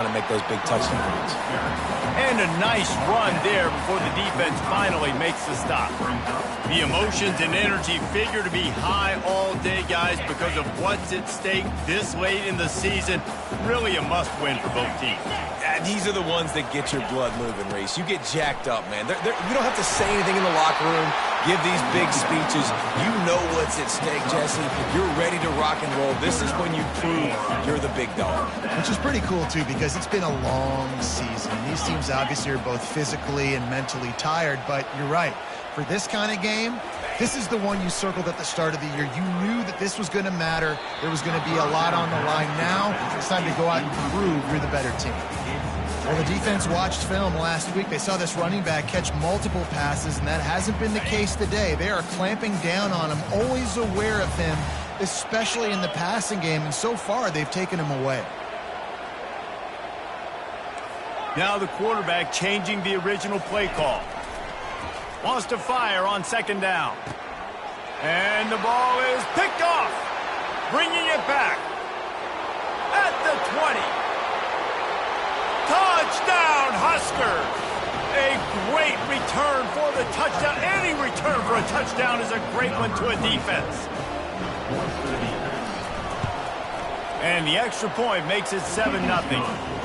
to make those big touchdown runs. And a nice run there before the defense finally makes the stop. The emotions and energy figure to be high all day, guys, because of what's at stake this late in the season. Really a must-win for both teams. These are the ones that get your blood moving, Reese. You get jacked up, man. You don't have to say anything in the locker room, give these big speeches. You know what's at stake, Jesse. You're ready to rock and roll. This is when you prove you're the big dog. Which is pretty cool, too, because it's been a long season. These teams obviously are both physically and mentally tired, but you're right. For this kind of game, this is the one you circled at the start of the year. You knew that this was going to matter. There was going to be a lot on the line. Now it's time to go out and prove you're the better team. Well, the defense watched film last week. They saw this running back catch multiple passes, and that hasn't been the case today. They are clamping down on him, always aware of him, especially in the passing game, and so far they've taken him away. Now the quarterback changing the original play call. Wants to fire on second down. And the ball is picked off. Bringing it back. At the 20. Touchdown, Huskers! A great return for the touchdown. Any return for a touchdown is a great one to a defense. And the extra point makes it 7-0.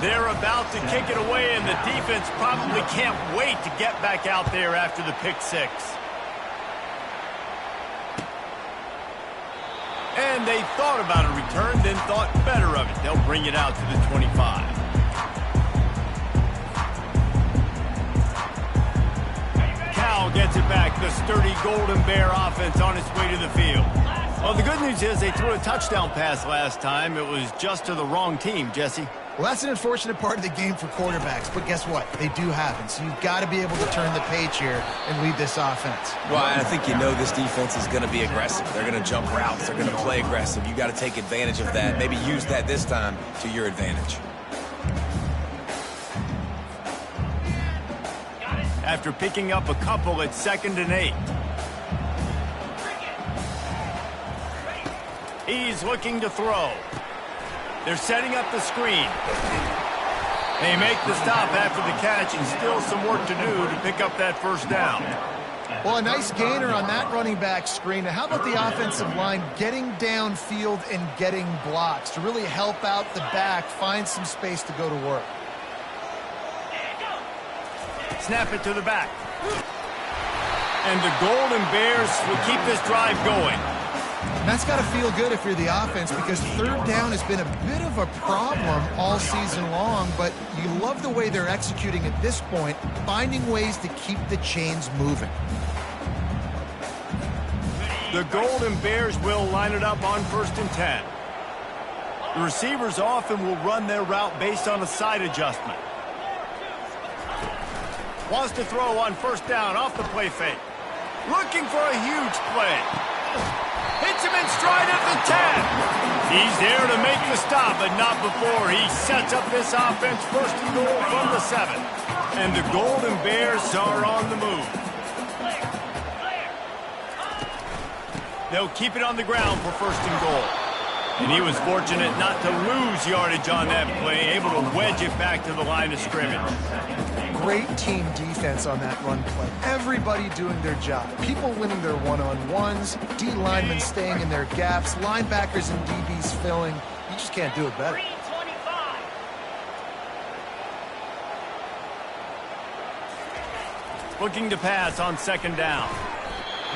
They're about to kick it away, and the defense probably can't wait to get back out there after the pick six. And they thought about a return, then thought better of it. They'll bring it out to the 25. Cal gets it back. The sturdy Golden Bear offense on its way to the field. Well, the good news is they threw a touchdown pass last time. It was just to the wrong team, Jesse. Well, that's an unfortunate part of the game for quarterbacks, but guess what? They do happen, so you've got to be able to turn the page here and lead this offense. Well, I think you know this defense is going to be aggressive. They're going to jump routes. They're going to play aggressive. You got to take advantage of that. Maybe use that this time to your advantage. After picking up a couple at 2nd and 8. He's looking to throw. They're setting up the screen. They make the stop after the catch, and still some work to do to pick up that first down. Well, a nice gainer on that running back screen. Now, how about the offensive line getting downfield and getting blocks to really help out the back, find some space to go to work? Snap it to the back. And the Golden Bears will keep this drive going. And that's got to feel good if you're the offense, because third down has been a bit of a problem all season long, but you love the way they're executing at this point, finding ways to keep the chains moving. The Golden Bears will line it up on 1st and 10. The receivers often will run their route based on a side adjustment. Wants to throw on 1st down off the play fake. Looking for a huge play. Hits him in stride at the 10. He's there to make the stop, but not before he sets up this offense 1st and goal from the 7. And the Golden Bears are on the move. They'll keep it on the ground for 1st and goal. And he was fortunate not to lose yardage on that play, able to wedge it back to the line of scrimmage. Great team defense on that run play. Everybody doing their job. People winning their one-on-ones, D linemen staying in their gaps, linebackers and DBs filling. You just can't do it better. Looking to pass on 2nd down.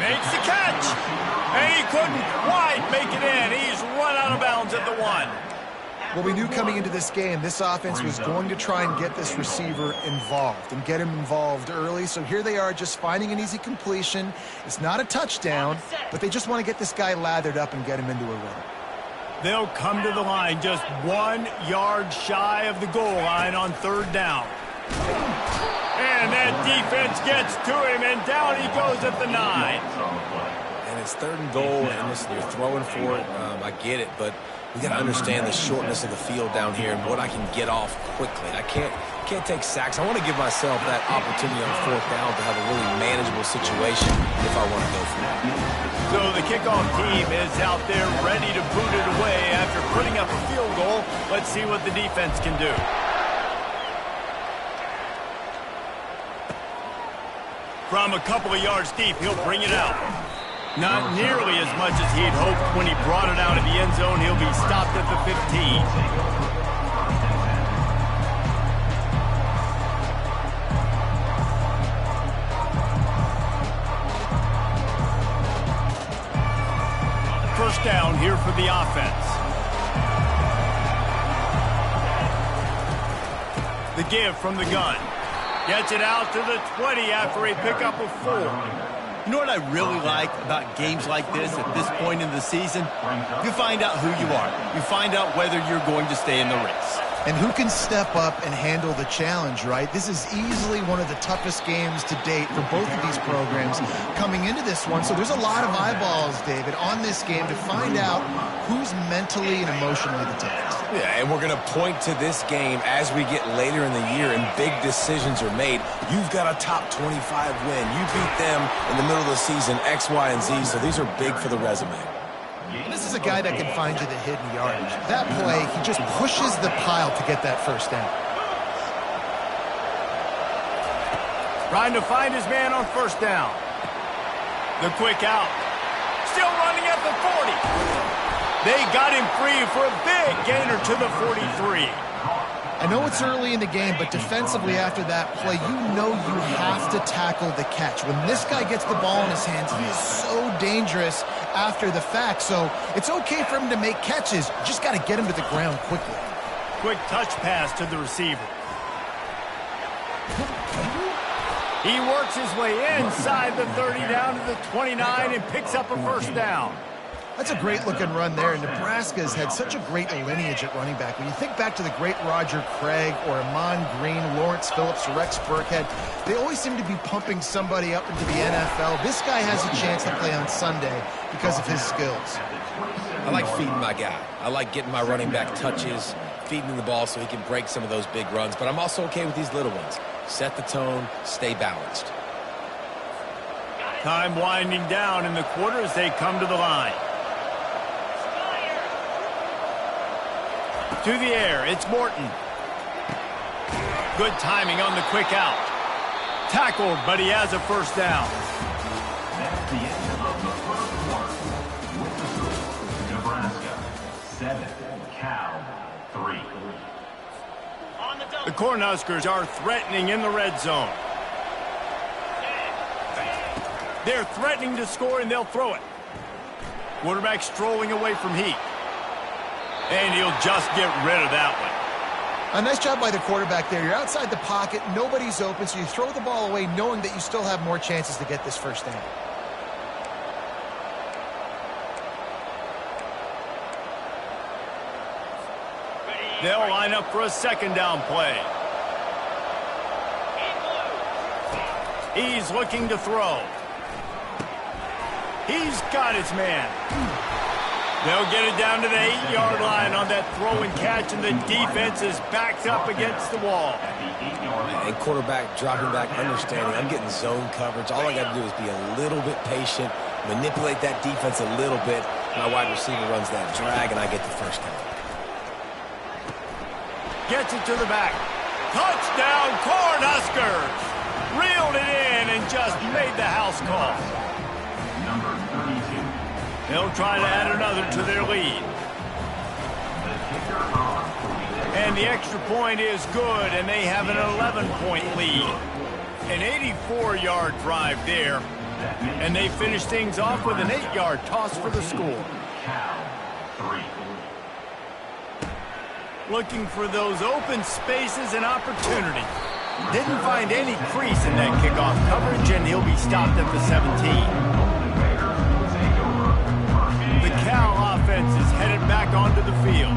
Makes the catch. And he couldn't quite make it in. He's run out of bounds at the 1. Well, we knew coming into this game, this offense was going to try and get this receiver involved and get him involved early. So here they are just finding an easy completion. It's not a touchdown, but they just want to get this guy lathered up and get him into a run. They'll come to the line just 1 yard shy of the goal line on 3rd down. And that defense gets to him, and down he goes at the 9. And it's 3rd and goal, and listen, you're throwing for it. I get it, but We got to understand the shortness of the field down here and what I can get off quickly. I can't take sacks. I want to give myself that opportunity on fourth down to have a really manageable situation if I want to go for it. So the kickoff team is out there ready to boot it away after putting up a field goal. Let's see what the defense can do. From a couple of yards deep, he'll bring it out. Not nearly as much as he'd hoped when he brought it out of the end zone. He'll be stopped at the 15. First down here for the offense. The give from the gun. Gets it out to the 20 after a pickup of 4. You know what I really like about games like this at this point in the season? You find out who you are. You find out whether you're going to stay in the race. And who can step up and handle the challenge, right? This is easily one of the toughest games to date for both of these programs coming into this one. So there's a lot of eyeballs, David, on this game to find out who's mentally and emotionally the toughest. Yeah, and we're going to point to this game as we get later in the year and big decisions are made. You've got a top 25 win. You beat them in the middle of the season, X, Y, and Z, so these are big for the resume. This is a guy that can find you the hidden yardage. That play, he just pushes the pile to get that first down. Trying to find his man on first down. The quick out. Still running at the 40. They got him free for a big gainer to the 43. I know it's early in the game, but defensively after that play, you know you have to tackle the catch. When this guy gets the ball in his hands, he is so dangerous after the fact. So it's okay for him to make catches. You just got to get him to the ground quickly. Quick touch pass to the receiver. He works his way inside the 30 down to the 29 and picks up a first down. That's a great-looking run there. Nebraska's had such a great lineage at running back. When you think back to the great Roger Craig or Amon Green, Lawrence Phillips, Rex Burkhead, they always seem to be pumping somebody up into the NFL. This guy has a chance to play on Sunday because of his skills. I like feeding my guy. I like getting my running back touches, feeding him the ball so he can break some of those big runs. But I'm also okay with these little ones. Set the tone, stay balanced. Time winding down in the quarter as they come to the line. To the air, it's Morton. Good timing on the quick out. Tackled, but he has a first down. That's the end of the first quarter. Nebraska 7, Cal 3. The Cornhuskers are threatening in the red zone. They're threatening to score, and they'll throw it. Quarterback strolling away from heat. And he'll just get rid of that one. A nice job by the quarterback there. You're outside the pocket, nobody's open, so you throw the ball away knowing that you still have more chances to get this first down. They'll line up for a second down play. He's looking to throw. He's got his man. They'll get it down to the 8-yard line on that throw and catch, and the defense is backed up against the wall. And quarterback dropping back, understanding I'm getting zone coverage. All I got to do is be a little bit patient, manipulate that defense a little bit. My wide receiver runs that drag, and I get the first down. Gets it to the back. Touchdown, Cornhuskers! Reeled it in and just made the house call. Number 32. They'll try to add another to their lead. And the extra point is good, and they have an 11-point lead. An 84-yard drive there. And they finish things off with an 8-yard toss for the score. Cal 3. Looking for those open spaces and opportunity. Didn't find any crease in that kickoff coverage, and he'll be stopped at the 17. The Cal offense is headed back onto the field.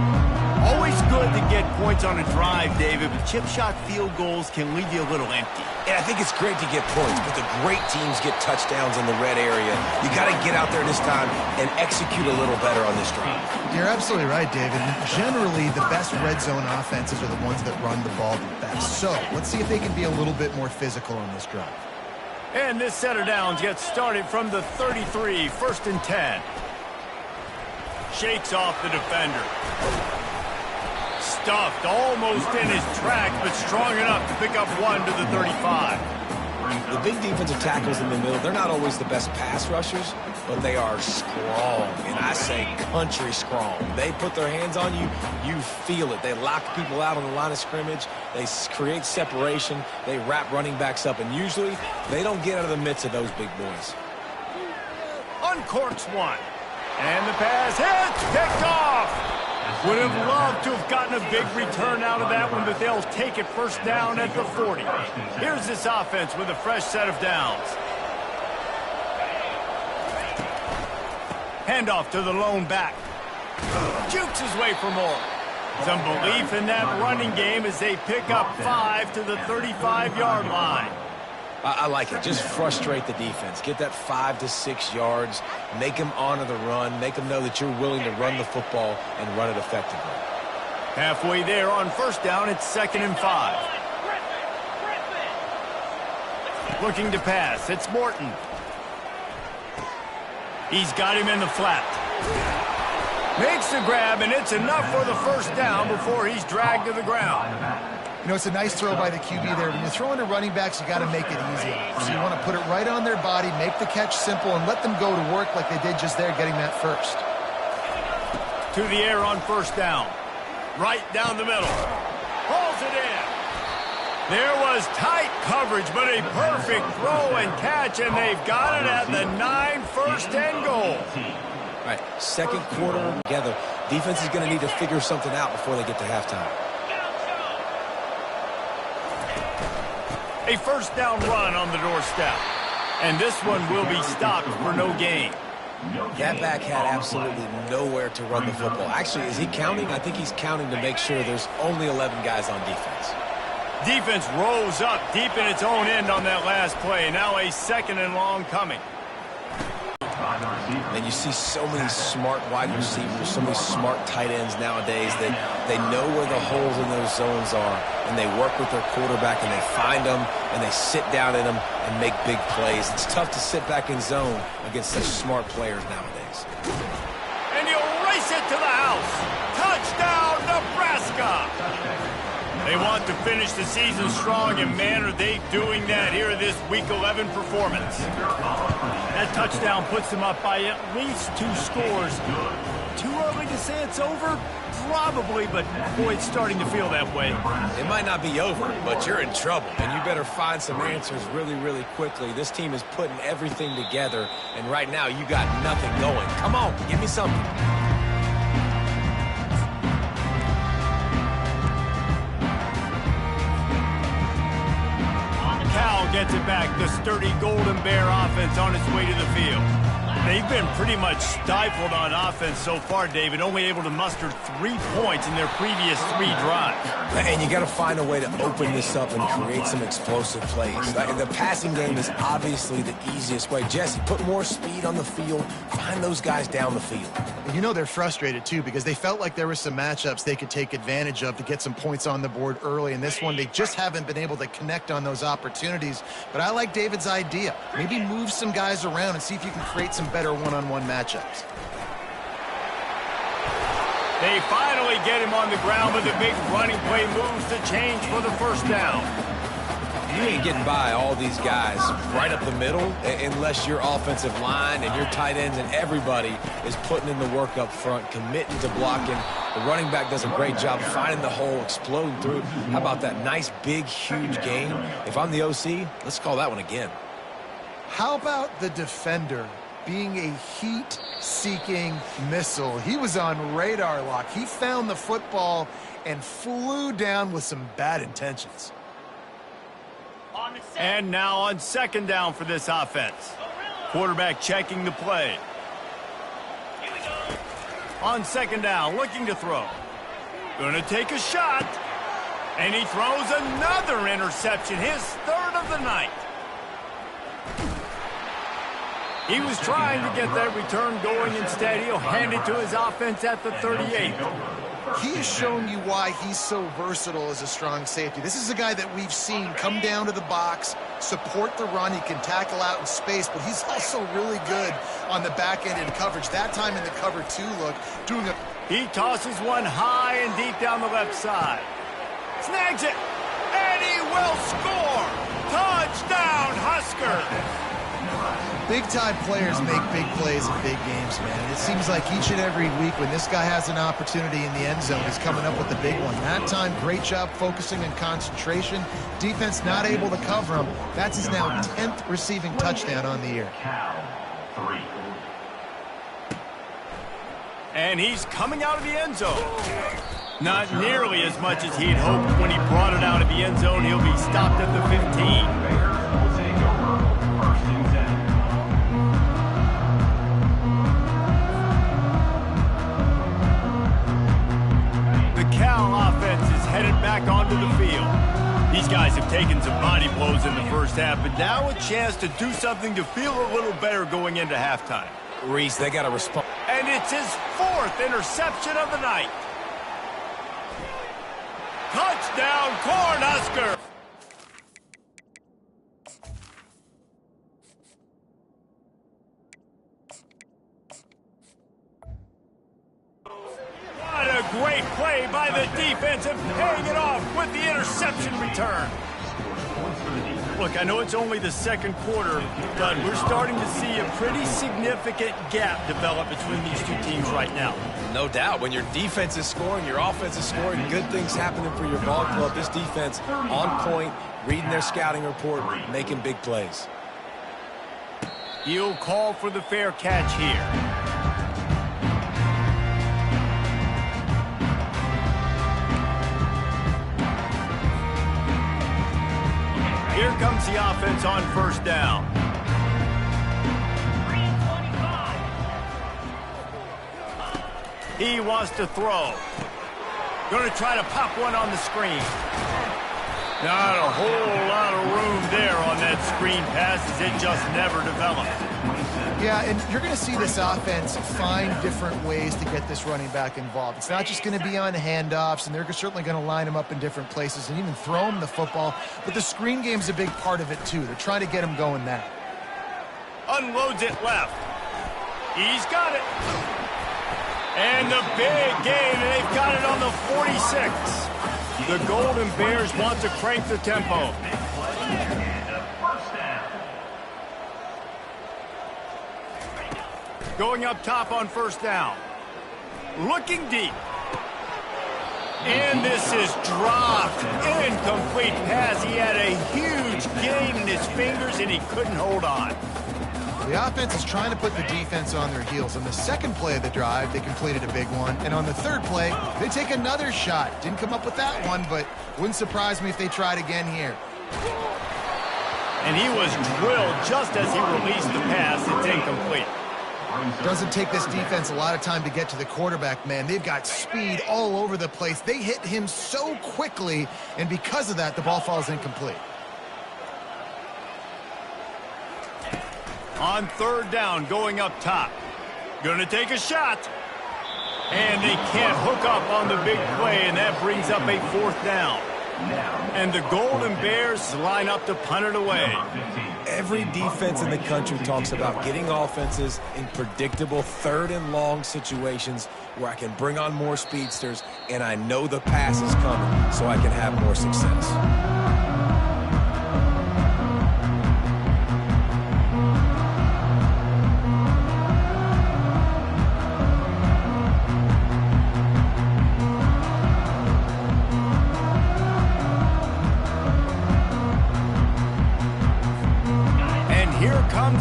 Always good to get points on a drive, David, but chip shot field goals can leave you a little empty. And I think it's great to get points, but the great teams get touchdowns in the red area. You got to get out there this time and execute a little better on this drive. You're absolutely right, David. Generally, the best red zone offenses are the ones that run the ball the best. So let's see if they can be a little bit more physical on this drive. And this set of downs gets started from the 33, 1st and 10. Shakes off the defender. Stuffed almost in his tracks, but strong enough to pick up 1 to the 35. The big defensive tackles in the middle, they're not always the best pass rushers, but they are strong, and I say country strong. They put their hands on you, you feel it. They lock people out on the line of scrimmage. They create separation. They wrap running backs up, and usually they don't get out of the midst of those big boys. Uncorks one. And the pass hits, picked off. Would have loved to have gotten a big return out of that one, but they'll take it 1st down at the 40. Here's this offense with a fresh set of downs. Handoff to the lone back. Jukes his way for more. Some belief in that running game as they pick up 5 to the 35-yard line. I like it. Just frustrate the defense. Get that 5 to 6 yards. Make them honor the run. Make them know that you're willing to run the football and run it effectively. Halfway there on 1st down, it's 2nd and 5. Looking to pass. It's Morton. He's got him in the flat. Makes the grab, and it's enough for the 1st down before he's dragged to the ground. You know, it's a nice throw by the QB there. When you're throwing to running backs, you got to make it easy. So you want to put it right on their body, make the catch simple, and let them go to work like they did just there, getting that first. To the air on 1st down. Right down the middle. Pulls it in. There was tight coverage, but a perfect throw and catch, and they've got it at the 9, 1st and goal. All right, 2nd quarter together. Defense is going to need to figure something out before they get to halftime. A 1st down run on the doorstep. And this one will be stopped for no gain. That back had absolutely nowhere to run the football. Actually, is he counting? I think he's counting to make sure there's only 11 guys on defense. Defense rose up deep in its own end on that last play. Now a 2nd and long coming. And you see so many smart wide receivers, so many smart tight ends nowadays that they know where the holes in those zones are, and they work with their quarterback, and they find them, and they sit down in them and make big plays. It's tough to sit back in zone against such smart players nowadays. And he'll race it to the house. Touchdown, Nebraska! They want to finish the season strong, and man, are they doing that here in this Week 11 performance. That touchdown puts them up by at least 2 scores. Too early to say it's over? Probably, but boy, it's starting to feel that way. It might not be over, but you're in trouble, and you better find some answers really, really quickly. This team is putting everything together, and right now you got nothing going. Come on, give me something. Cal gets it back. The sturdy Golden Bear offense on its way to the field. They've been pretty much stifled on offense so far, David, only able to muster 3 points in their previous 3 drives. And you got to find a way to open this up and create some explosive plays. The passing game is obviously the easiest way. Jesse, put more speed on the field. Find those guys down the field. You know they're frustrated, too, because they felt like there were some matchups they could take advantage of to get some points on the board early. In this one, they just haven't been able to connect on those opportunities. But I like David's idea. Maybe move some guys around and see if you can create some better one-on-one matchups. They finally get him on the ground, but the big running play moves the change for the 1st down. You ain't getting by all these guys right up the middle unless your offensive line and your tight ends and everybody is putting in the work up front, committing to blocking. The running back does a great job finding the hole, exploding through. How about that nice, big, huge game? If I'm the OC, let's call that one again. How about the defender being a heat-seeking missile? He was on radar lock. He found the football and flew down with some bad intentions. And now on 2nd down for this offense. Quarterback checking the play. On 2nd down, looking to throw. Gonna take a shot. And he throws another interception, his third of the night. He was trying to get that return going. Instead, he'll hand it to his offense at the 38. He has shown you why he's so versatile as a strong safety. This is a guy that we've seen come down to the box, support the run. He can tackle out in space, but he's also really good on the back end in coverage. That time in the cover two look, doing a... He tosses one high and deep down the left side. Snags it, and he will score! Touchdown, Husker! Big-time players make big plays in big games, man. It seems like each and every week when this guy has an opportunity in the end zone, he's coming up with the big one. That time, great job focusing and concentration. Defense not able to cover him. That's his now 10th receiving touchdown on the year. And he's coming out of the end zone. Not nearly as much as he'd hoped when he brought it out of the end zone. He'll be stopped at the 15. Offense is headed back onto the field. These guys have taken some body blows in the first half, but now a chance to do something to feel a little better going into halftime. Reese, they got to respond. And it's his fourth interception of the night. Touchdown, Cornhusker! Great play by the defense and paying it off with the interception return. Look, I know it's only the second quarter, but we're starting to see a pretty significant gap develop between these two teams right now. No doubt. When your defense is scoring, your offense is scoring, good things happening for your ball club. This defense on point, reading their scouting report, making big plays. He'll call for the fair catch here. Here comes the offense on first down. He wants to throw. Going to try to pop one on the screen. Not a whole lot of room there on that screen pass as it just never developed. Yeah, and you're going to see this offense find different ways to get this running back involved. It's not just going to be on handoffs, and they're certainly going to line him up in different places and even throw him the football. But the screen game's a big part of it, too. They're trying to get him going now. Unloads it left. He's got it. And the big gain, and they've got it on the 46. The Golden Bears want to crank the tempo. Going up top on first down. Looking deep. And this is dropped. Incomplete pass. He had a huge gain in his fingers, and he couldn't hold on. The offense is trying to put the defense on their heels. On the second play of the drive, they completed a big one. And on the third play, they take another shot. Didn't come up with that one, but wouldn't surprise me if they tried again here. And he was drilled just as he released the pass. It's incomplete. Doesn't take this defense a lot of time to get to the quarterback, man. They've got speed all over the place. They hit him so quickly, and because of that, the ball falls incomplete. On third down, going up top. Gonna take a shot. And they can't hook up on the big play, and that brings up a fourth down. And the Golden Bears line up to punt it away. Every defense in the country talks about getting offenses in predictable third and long situations where I can bring on more speedsters, and I know the pass is coming, so I can have more success.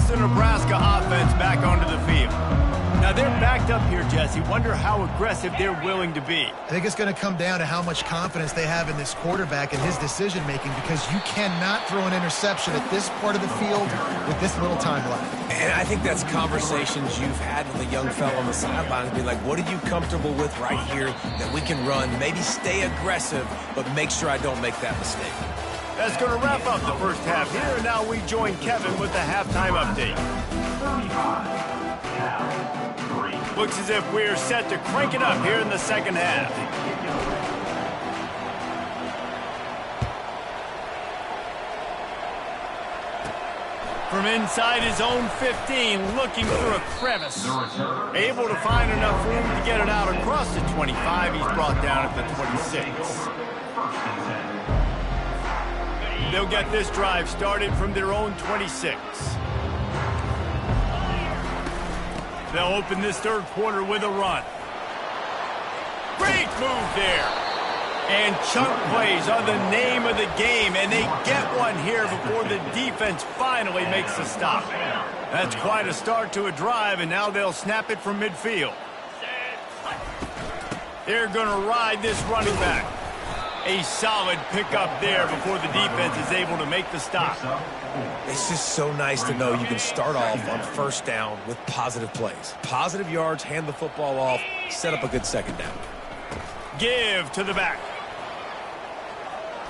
The Nebraska offense back onto the field. Now they're backed up here, Jesse. Jesse. Wonder how aggressive they're willing to be. I think it's going to come down to how much confidence they have in this quarterback and his decision-making, because you cannot throw an interception at this part of the field with this little time left. And I think that's conversations you've had with a young fellow on the sidelines, being like, what are you comfortable with right here that we can run? Maybe stay aggressive, but make sure I don't make that mistake. That's going to wrap up the first half here, and now we join Kevin with the halftime update. 35, Cal 3. Looks as if we're set to crank it up here in the second half. From inside his own 15, looking for a crevice. Able to find enough room to get it out across the 25. He's brought down at the 26. They'll get this drive started from their own 26. They'll open this third quarter with a run. Great move there. And chunk plays are the name of the game, and they get one here before the defense finally makes the stop. That's quite a start to a drive, and now they'll snap it from midfield. They're going to ride this running back. A solid pickup there before the defense is able to make the stop. It's just so nice to know you can start off on first down with positive plays. Positive yards, hand the football off, set up a good second down. Give to the back.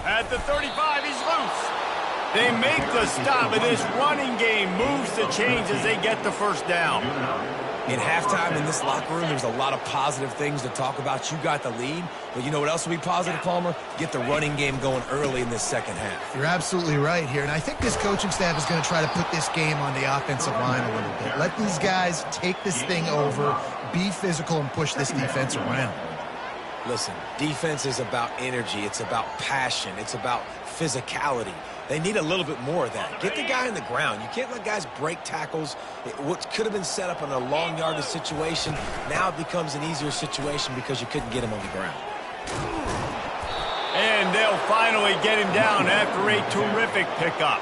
At the 35, he's loose. They make the stop, and this running game moves the chains as they get the first down. In halftime in this locker room, there's a lot of positive things to talk about. You got the lead, but you know what else will be positive, Palmer? Get the running game going early in this second half. You're absolutely right here, and I think this coaching staff is going to try to put this game on the offensive line a little bit. Let these guys take this thing over, be physical, and push this defense around. Listen, defense is about energy. It's about passion. It's about physicality. They need a little bit more of that. Get the guy on the ground. You can't let guys break tackles. What could have been set up in a long yardage situation, now it becomes an easier situation because you couldn't get him on the ground. And they'll finally get him down after a terrific pickup.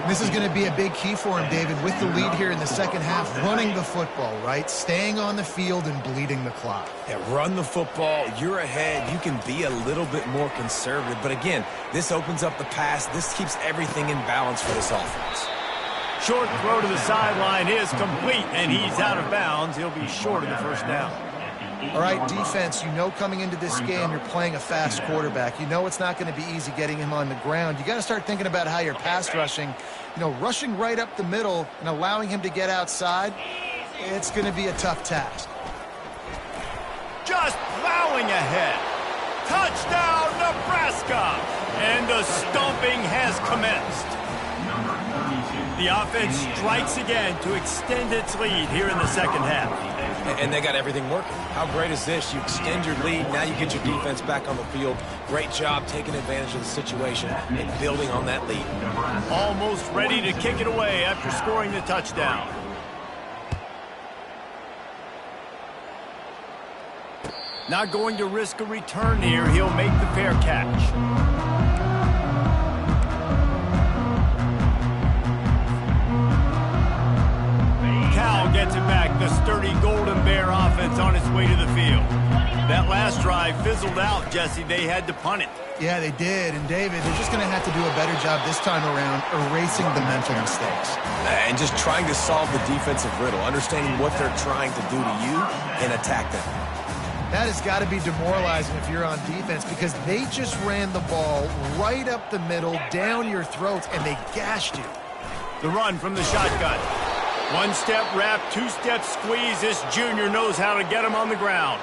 This is going to be a big key for him, David, with the lead here in the second half, running the football, right? Staying on the field and bleeding the clock. Yeah, run the football. You're ahead. You can be a little bit more conservative. But again, this opens up the pass. This keeps everything in balance for this offense. Short throw to the sideline is complete, and he's out of bounds. He'll be short of the first down. All right, defense, you know coming into this game you're playing a fast quarterback. You know it's not going to be easy getting him on the ground. You got to start thinking about how you're pass rushing. You know, rushing right up the middle and allowing him to get outside, it's going to be a tough task. Just plowing ahead. Touchdown, Nebraska! And the stomping has commenced. The offense strikes again to extend its lead here in the second half. And they got everything working. How great is this? You extend your lead, now you get your defense back on the field. Great job taking advantage of the situation and building on that lead. Almost ready to kick it away after scoring the touchdown. Not going to risk a return here. He'll make the fair catch. Cal gets it back. The sturdy Golden Bear offense on its way to the field. That last drive fizzled out, Jesse. They had to punt it. Yeah, they did. And, David, they're just going to have to do a better job this time around erasing the mental mistakes. And just trying to solve the defensive riddle, understanding what they're trying to do to you and attack them. That has got to be demoralizing if you're on defense, because they just ran the ball right up the middle, down your throats, and they gashed you. The run from the shotgun. One-step wrap, two-step squeeze. This junior knows how to get him on the ground.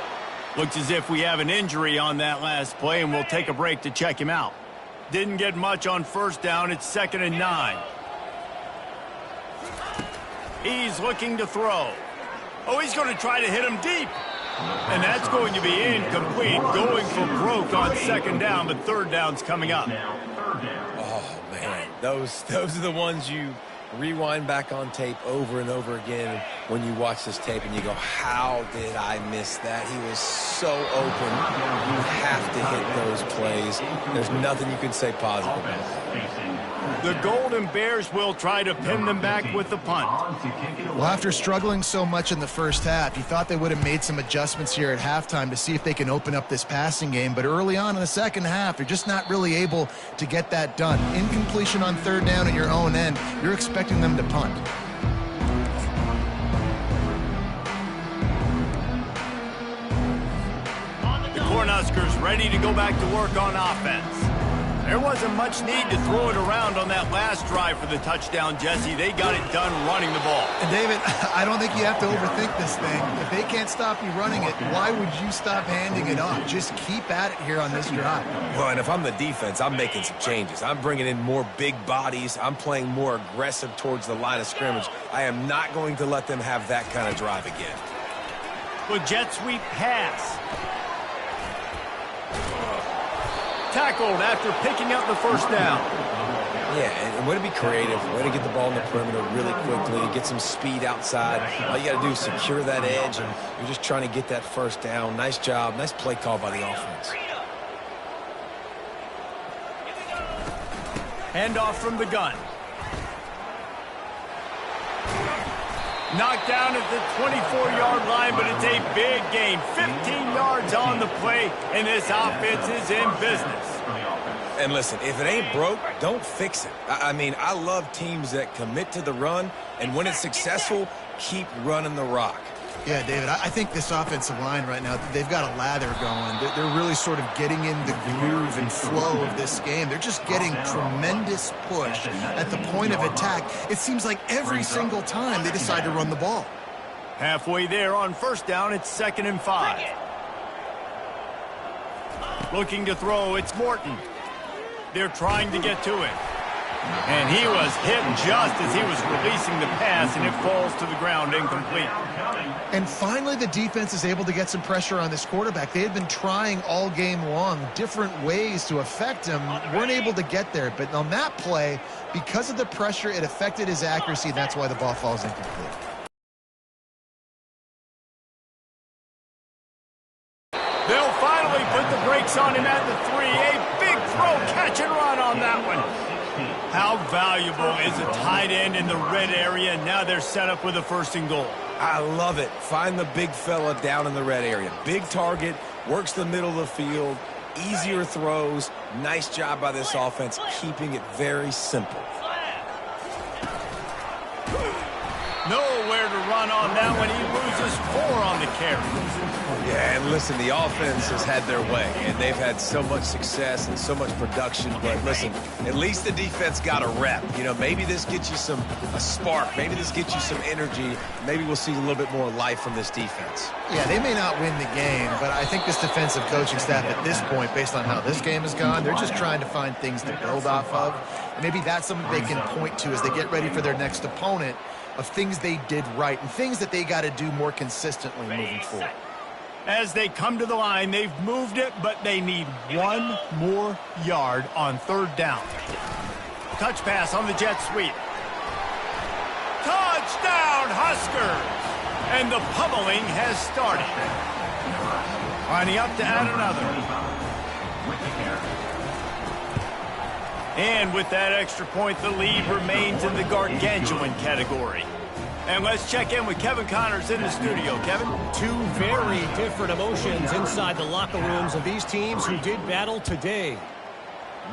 Looks as if we have an injury on that last play, and we'll take a break to check him out. Didn't get much on first down. It's 2nd and 9. He's looking to throw. Oh, he's going to try to hit him deep. And that's going to be incomplete. Going for broke on 2nd down, but 3rd down's coming up. Oh, man. Those are the ones you rewind back on tape over and over again. when you watch this tape and you go, how did I miss that? He was so open. You have to hit those plays. There's nothing you can say positive about that. The Golden Bears will try to pin them back with the punt. Well, after struggling so much in the first half, you thought they would have made some adjustments here at halftime to see if they can open up this passing game. But early on in the second half, they're just not really able to get that done. Incompletion on third down at your own end, you're expecting them to punt. The Cornhuskers ready to go back to work on offense. There wasn't much need to throw it around on that last drive for the touchdown, Jesse. They got it done running the ball. And David, I don't think you have to overthink this thing. If they can't stop you running it, why would you stop handing it off? Just keep at it here on this drive. Well, and if I'm the defense, I'm making some changes. I'm bringing in more big bodies. I'm playing more aggressive towards the line of scrimmage. I am not going to let them have that kind of drive again. The jet sweep pass. Tackled after picking up the first down. Yeah, and way to be creative, way to get the ball in the perimeter really quickly, get some speed outside. All you got to do is secure that edge, and you're just trying to get that first down. Nice job, nice play call by the offense. Handoff from the gun. Knocked down at the 24-yard line, but it's a big gain. 15 yards on the play, and this offense is in business. And listen, if it ain't broke, don't fix it. I mean, I love teams that commit to the run, and when it's successful, keep running the rock. Yeah, David, I think this offensive line right now, they've got a lather going. They're really sort of getting in the groove and flow of this game. They're just getting tremendous push at the point of attack. It seems like every single time they decide to run the ball. Halfway there on first down, it's 2nd and 5. Looking to throw, it's Morton. They're trying to get to it. And he was hit just as he was releasing the pass, and it falls to the ground incomplete. And finally, the defense is able to get some pressure on this quarterback. They had been trying all game long different ways to affect him, weren't able to get there. But on that play, because of the pressure, it affected his accuracy, and that's why the ball falls incomplete. They'll finally put the brakes on him at the 3. A big throw, catch and run on that one. How valuable is a tight end in the red area? Now they're set up with a 1st and goal. I love it. Find the big fella down in the red area. Big target, works the middle of the field, easier throws. Nice job by this offense, keeping it very simple. Nowhere to run on that one. He loses 4 on the carry. Yeah, and listen, the offense has had their way, and they've had so much success and so much production. But listen, at least the defense got a rep. You know, maybe this gets you a spark. Maybe this gets you some energy. Maybe we'll see a little bit more life from this defense. Yeah, they may not win the game, but I think this defensive coaching staff at this point, based on how this game has gone, they're just trying to find things to build off of. And maybe that's something they can point to as they get ready for their next opponent, of things they did right and things that they got to do more consistently moving forward. As they come to the line, they've moved it, but they need 1 more yard on 3rd down. Touch pass on the jet sweep. Touchdown, Huskers! And the pummeling has started. Lining up to add another. And with that extra point, the lead remains in the gargantuan category. And let's check in with Kevin Connors in the studio. Kevin? 2 very different emotions inside the locker rooms of these teams who did battle today.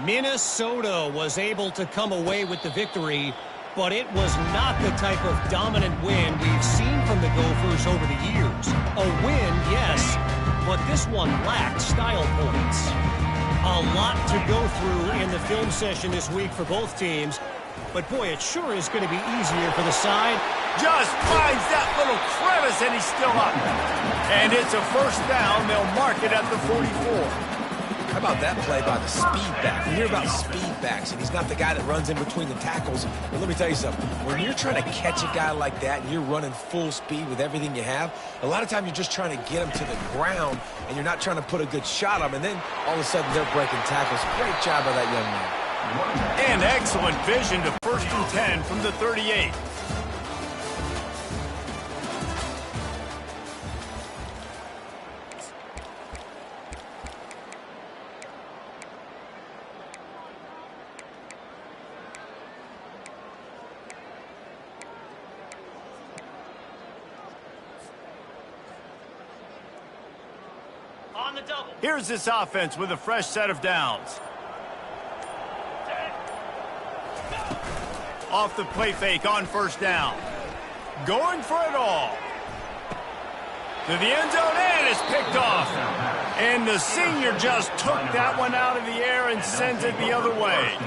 Minnesota was able to come away with the victory, but it was not the type of dominant win we've seen from the Gophers over the years. A win, yes, but this one lacked style points. A lot to go through in the film session this week for both teams, but boy, it sure is going to be easier for the side. Just finds that little crevice, and he's still up. And it's a 1st down. They'll mark it at the 44. How about that play by the speed back? You hear about speed backs, and he's not the guy that runs in between the tackles. But let me tell you something. When you're trying to catch a guy like that and you're running full speed with everything you have, a lot of times you're just trying to get him to the ground, and you're not trying to put a good shot on him, and then all of a sudden they're breaking tackles. Great job by that young man. And excellent vision to 1st and 10 from the 38. Here's this offense with a fresh set of downs. Off the play fake on first down. Going for it all. To the end zone, and it's picked off. And the senior just took that one out of the air and sends it the other way.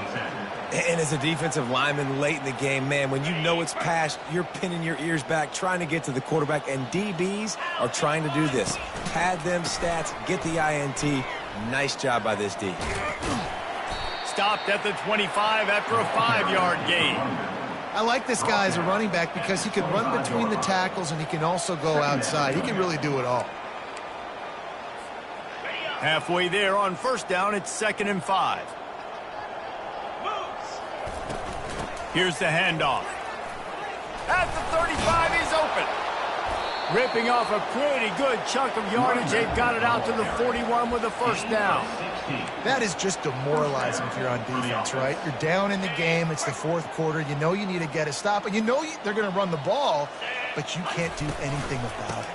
And as a defensive lineman late in the game, man, when you know it's passed, you're pinning your ears back, trying to get to the quarterback, and DBs are trying to do this. Pad them stats, get the INT. Nice job by this D. Stopped at the 25 after a 5-yard gain. I like this guy as a running back because he can run between the tackles and he can also go outside. He can really do it all. Halfway there on first down, it's 2nd and 5. Here's the handoff. At the 35, he's open. Ripping off a pretty good chunk of yardage. They've got it out to the 41 with a first down. That is just demoralizing if you're on defense, right? You're down in the game. It's the 4th quarter. You know you need to get a stop, and you know they're going to run the ball, but you can't do anything about it.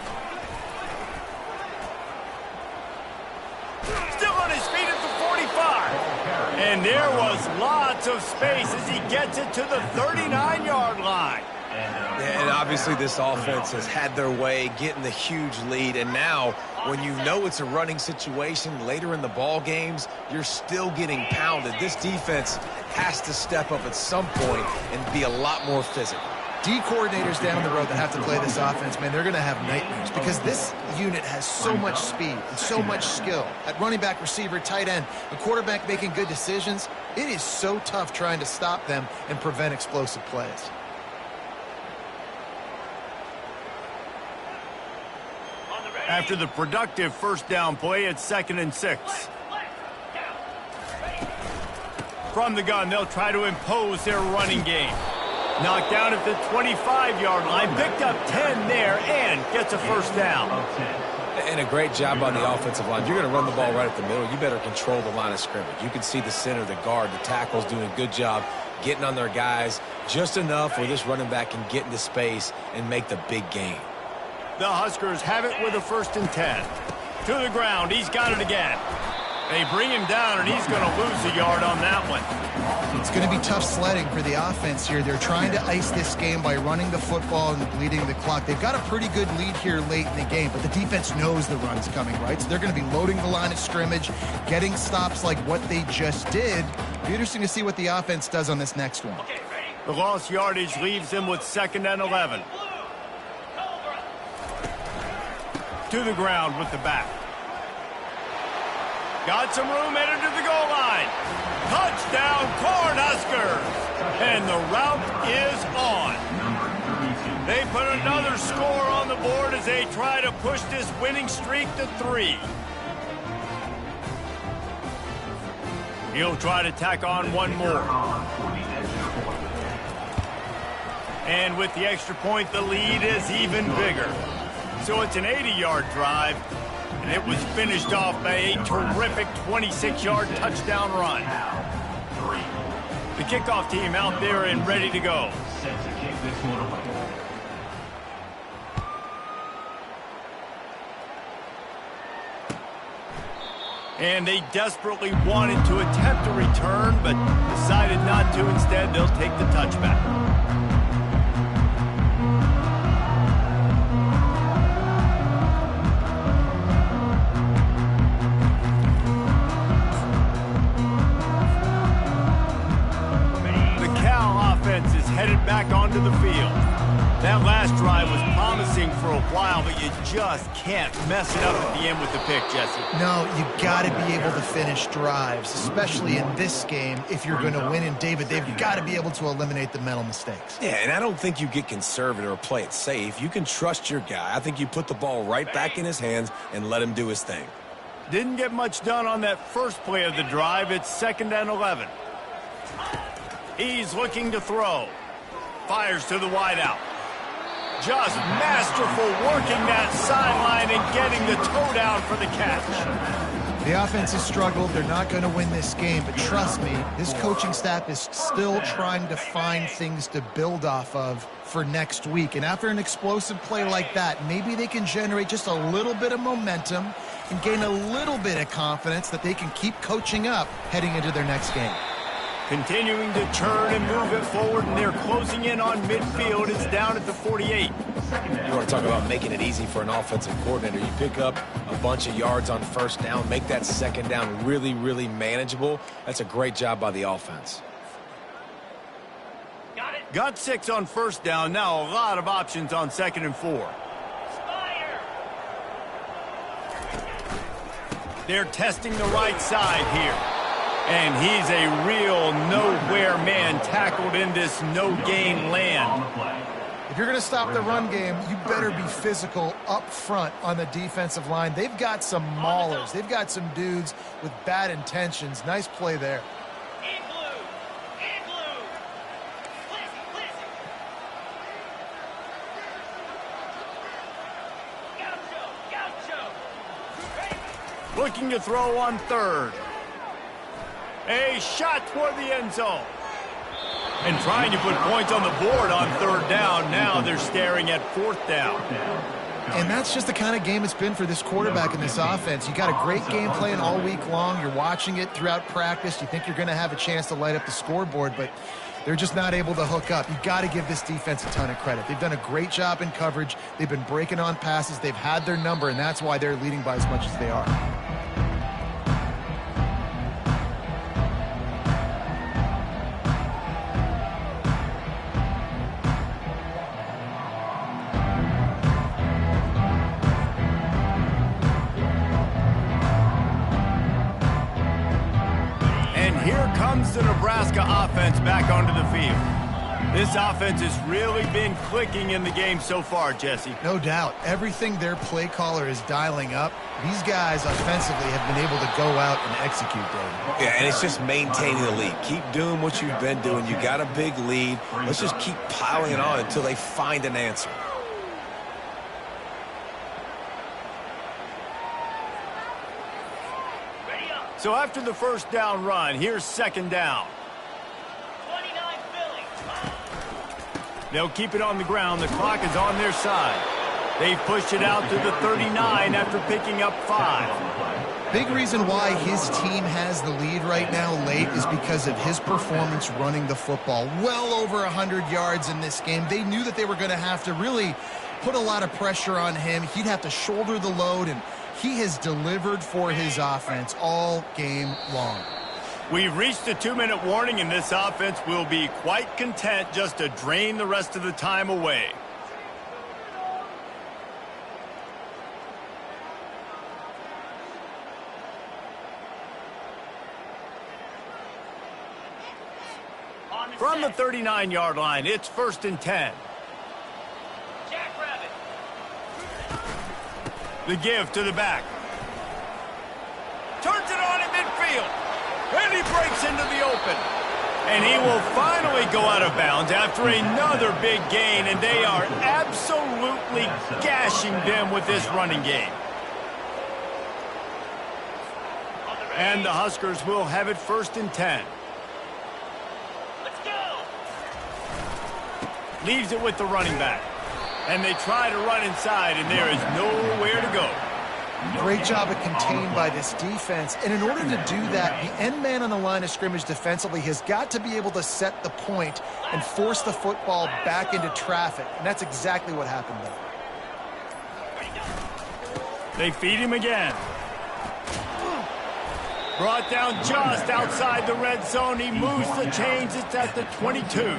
Still on his feet at the 45. And there was lots of space as he gets it to the 39-yard line. And obviously this offense has had their way, getting the huge lead. And now, when you know it's a running situation later in the ball games, you're still getting pounded. This defense has to step up at some point and be a lot more physical. D coordinators down the road that have to play this offense, man, they're going to have nightmares because this unit has so much speed and so much skill. At running back, receiver, tight end, the quarterback making good decisions, it is so tough trying to stop them and prevent explosive plays. After the productive first down play, it's 2nd and 6. From the gun, they'll try to impose their running game. Knocked down at the 25-yard line, picked up 10 there, and gets a first down. And a great job on the offensive line. You're going to run the ball right at the middle. You better control the line of scrimmage. You can see the center, the guard, the tackles doing a good job getting on their guys just enough where this running back can get into space and make the big gain. The Huskers have it with a 1st and 10. To the ground, he's got it again. They bring him down, and he's going to lose a yard on that one. It's going to be tough sledding for the offense here. They're trying to ice this game by running the football and bleeding the clock. They've got a pretty good lead here late in the game, but the defense knows the run's coming, right? So they're going to be loading the line of scrimmage, getting stops like what they just did. It'll be interesting to see what the offense does on this next one. The lost yardage leaves them with 2nd and 11. To the ground with the back. Got some room, headed to the goal line. Touchdown, Cornhuskers! And the route is on. They put another score on the board as they try to push this winning streak to 3. He'll try to tack on one more. And with the extra point, the lead is even bigger. So it's an 80-yard drive, and it was finished off by a terrific 26-yard touchdown run. The kickoff team out there and ready to go. And they desperately wanted to attempt a return, but decided not to. Instead, they'll take the touchback. Headed back onto the field. That last drive was promising for a while, but you just can't mess it up at the end with the pick, Jesse. No, you got to be able to finish drives, especially in this game if you're going to win. And David, they've got to be able to eliminate the mental mistakes. Yeah, and I don't think you get conservative or play it safe. You can trust your guy. I think you put the ball right back in his hands and let him do his thing. Didn't get much done on that first play of the drive. It's 2nd and 11. He's looking to throw. Fires to the wideout. Just masterful working that sideline and getting the toe down for the catch. The offense has struggled. They're not going to win this game, but trust me, this coaching staff is still trying to find things to build off of for next week. And after an explosive play like that, maybe they can generate just a little bit of momentum and gain a little bit of confidence that they can keep coaching up heading into their next game. Continuing to turn and move it forward, and they're closing in on midfield. It's down at the 48. You want to talk about making it easy for an offensive coordinator. You pick up a bunch of yards on first down, make that second down really, really manageable. That's a great job by the offense. Got 6 on first down. Now a lot of options on 2nd and 4. They're testing the right side here. And he's a real nowhere man tackled in this no-gain land. If you're going to stop the run game, you better be physical up front on the defensive line. They've got some maulers. They've got some dudes with bad intentions. Nice play there. Looking to throw on 3rd. A shot toward the end zone. And trying to put points on the board on 3rd down. Now they're staring at 4th down. And that's just the kind of game it's been for this quarterback in this offense. You got a great game plan all week long. You're watching it throughout practice. You think you're going to have a chance to light up the scoreboard, but they're just not able to hook up. You got to give this defense a ton of credit. They've done a great job in coverage. They've been breaking on passes. They've had their number, and that's why they're leading by as much as they are. Comes the Nebraska offense back onto the field. This offense has really been clicking in the game so far, Jesse. No doubt. Everything their play caller is dialing up, these guys offensively have been able to go out and execute, Dave. Yeah, and it's just maintaining the lead. Keep doing what you've been doing. You got a big lead. Let's just keep piling it on until they find an answer. So after the first down run, here's 2nd down. 29 Philly. They'll keep it on the ground. The clock is on their side. They've pushed it out to the 39 after picking up 5. Big reason why his team has the lead right now late is because of his performance running the football. Well over 100 yards in this game. They knew that they were going to have to really put a lot of pressure on him. He'd have to shoulder the load, and he has delivered for his offense all game long. We've reached a 2-minute warning, and this offense will be quite content just to drain the rest of the time away. From the 39-yard line, it's 1st and 10. The give to the back. Turns it on in midfield. And he breaks into the open. And he will finally go out of bounds after another big gain, and they are absolutely gashing them with this running game. And the Huskers will have it 1st and 10. Let's go. Leaves it with the running back. And they try to run inside, and there is nowhere to go. Great job of contained by this defense. And in order to do that, the end man on the line of scrimmage defensively has got to be able to set the point and force the football back into traffic. And that's exactly what happened there. They feed him again. Brought down just outside the red zone. He moves the chains. It's at the 22.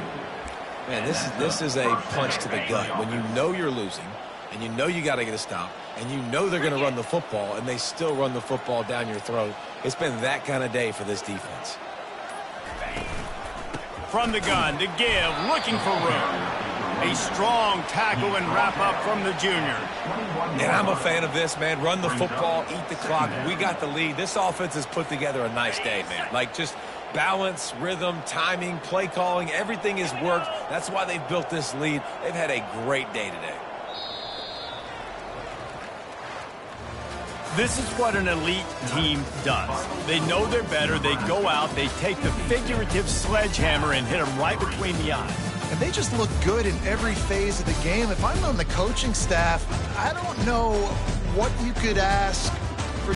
Man, this is a punch to the gut. When you know you're losing, and you know you got to get a stop, and you know they're going to run the football, and they still run the football down your throat. It's been that kind of day for this defense. From the gun to give, looking for room. A strong tackle and wrap up from the junior. And I'm a fan of this, man. Run the football, eat the clock. We got the lead. This offense has put together a nice day, man. Like, just balance, rhythm, timing, play calling, everything has worked. That's why they've built this lead. They've had a great day today. This is what an elite team does. They know they're better. They go out. They take the figurative sledgehammer and hit them right between the eyes. And they just look good in every phase of the game. If I'm on the coaching staff, I don't know what you could ask